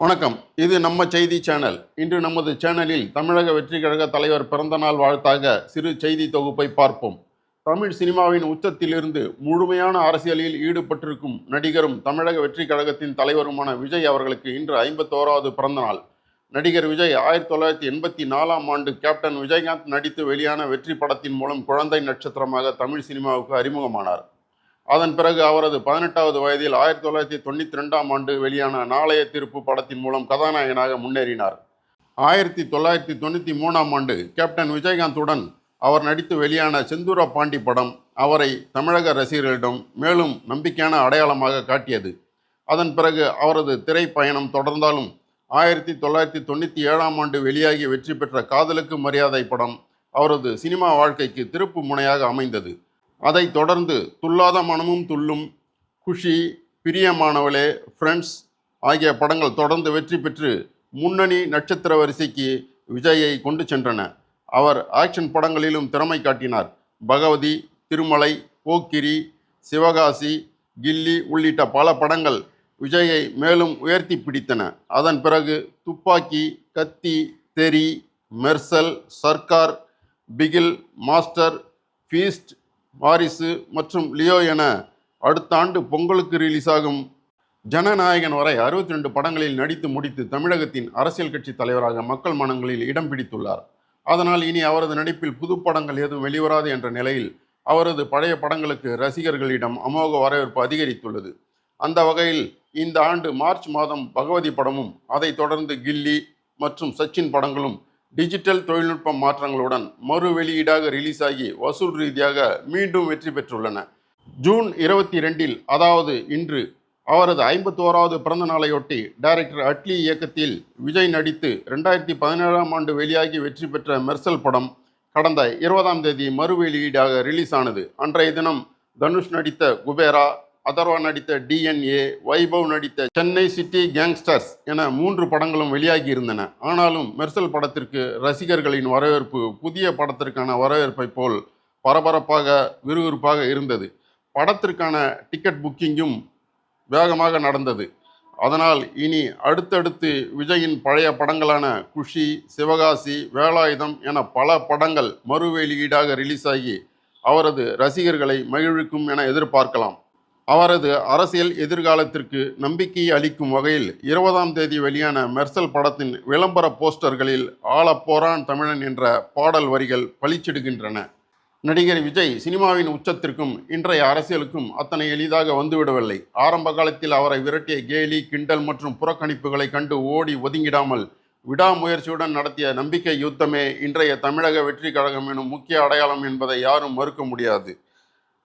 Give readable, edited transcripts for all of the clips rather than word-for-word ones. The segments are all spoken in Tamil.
வணக்கம். இது நம்ம செய்தி சேனல். இன்று நமது சேனலில் தமிழக வெற்றிக் கழக தலைவர் பிறந்தநாள் வாழ்த்தாக சிறு செய்தி தொகுப்பை பார்ப்போம். தமிழ் சினிமாவின் உச்சத்திலிருந்து முழுமையான அரசியலில் ஈடுபட்டிருக்கும் நடிகரும் தமிழக வெற்றிக் கழகத்தின் தலைவருமான விஜய் அவர்களுக்கு இன்று 51வது பிறந்தநாள். நடிகர் விஜய் 1984ஆம் ஆண்டு கேப்டன் விஜயகாந்த் நடித்து வெளியான வெற்றி படத்தின் மூலம் குழந்தை நட்சத்திரமாக தமிழ் சினிமாவுக்கு அறிமுகமானார். அதன் பிறகு அவரது 18வது வயதில் 1992ஆம் ஆண்டு வெளியான நாளைய தீர்ப்பு படத்தின் மூலம் கதாநாயகனாக முன்னேறினார். 1993ஆம் ஆண்டு கேப்டன் விஜயகாந்துடன் அவர் நடித்து வெளியான செந்தூர பாண்டி படம் அவரை தமிழக ரசிகர்களிடம் மேலும் நம்பிக்கையான அடையாளமாக காட்டியது. அதன் பிறகு அவரது திரைப்பயணம் தொடர்ந்தாலும் 1997ஆம் ஆண்டு வெளியாகி வெற்றி பெற்ற காதலுக்கு மரியாதை படம் அவரது சினிமா வாழ்க்கைக்கு திருப்பு முனையாக அமைந்தது. அதைத் தொடர்ந்து துல்லாத மனமும் துள்ளும், குஷி, பிரியமானவளே, ஃப்ரெண்ட்ஸ் ஆகிய படங்கள் தொடர்ந்து வெற்றி பெற்று முன்னணி நட்சத்திர வரிசைக்கு விஜயை கொண்டு சென்றன. அவர் ஆக்ஷன் படங்களிலும் திறமை காட்டினார். பகவதி, திருமலை, போக்கிரி, சிவகாசி, கில்லி உள்ளிட்ட பல படங்கள் விஜயை மேலும் உயர்த்தி பிடித்தன. அதன் பிறகு துப்பாக்கி, கத்தி, தெரி, மெர்சல், சர்க்கார், பிகில், மாஸ்டர், ஃபீஸ்ட், வாரிசு மற்றும் லியோ என அடுத்த ஆண்டு பொங்கலுக்கு ரிலீஸ் ஆகும் ஜனநாயகன் வரை 62 படங்களில் நடித்து முடித்து தமிழகத்தின் அரசியல் கட்சி தலைவராக மக்கள் மனங்களில் இடம் பிடித்துள்ளார். அதனால் இனி அவரது நடிப்பில் புது படங்கள் எதுவும் வெளிவராது என்ற நிலையில் அவரது பழைய படங்களுக்கு ரசிகர்களிடம் அமோக வரவேற்பு அதிகரித்துள்ளது. அந்த வகையில் இந்த ஆண்டு மார்ச் மாதம் பகவதி படமும் அதைத் தொடர்ந்து கில்லி மற்றும் சச்சின் படங்களும் டிஜிட்டல் தொழில்நுட்ப மாற்றங்களுடன் மறு வெளியீடாக ரிலீஸ் ஆகி வசூல் ரீதியாக மீண்டும் வெற்றி பெற்றுள்ளன. ஜூன் 22இல், அதாவது இன்று, அவரது 51வது பிறந்த நாளையொட்டி டைரக்டர் அட்லி இயக்கத்தில் விஜய் நடித்து 2017ஆம் ஆண்டு வெளியாகி வெற்றி பெற்ற மெர்சல் படம் கடந்த 20ஆம் தேதி மறு வெளியீடாக ரிலீஸ் ஆனது. அன்றைய தினம் தனுஷ் நடித்த குபேரா, அதர்வா நடித்த DNA, வைபவ் நடித்த சென்னை சிட்டி கேங்ஸ்டர்ஸ் என 3 படங்களும் வெளியாகி இருந்தன. ஆனாலும் மெர்சல் படத்திற்கு ரசிகர்களின் வரவேற்பு புதிய படத்திற்கான வரவேற்பை போல் பரபரப்பாக, விறுவிறுப்பாக இருந்தது. படத்திற்கான டிக்கெட் புக்கிங்கும் வேகமாக நடந்தது. அதனால் இனி அடுத்தடுத்து விஜயின் பழைய படங்களான குஷி, சிவகாசி, வேலாயுதம் என பல படங்கள் மறு வெளியீடாக ரிலீஸ் ஆகி அவரது ரசிகர்களை மகிழ்விக்கும் என எதிர்பார்க்கலாம். அவரது அரசியல் எதிர்காலத்திற்கு நம்பிக்கை அளிக்கும் வகையில் 20ஆம் தேதி வெளியான மெர்சல் படத்தின் விளம்பர போஸ்டர்களில் ஆளப்போரான் தமிழன் என்ற பாடல் வரிகள் பளிச்சிடுகின்றன. நடிகர் விஜய் சினிமாவின் உச்சத்திற்கும் இன்றைய அரசியலுக்கும் அத்தனை எளிதாக வந்துவிடவில்லை. ஆரம்ப காலத்தில் அவரை விரட்டிய கேலி, கிண்டல் மற்றும் புறக்கணிப்புகளை கண்டு ஓடி ஒதுங்கிடாமல் விடாமுயற்சியுடன் நடத்திய நம்பிக்கை யுத்தமே இன்றைய தமிழக வெற்றி கழகம் எனும் முக்கிய அடையாளம் என்பதை யாரும் மறுக்க முடியாது.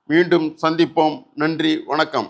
மீண்டும் சந்திப்போம். நன்றி, வணக்கம்.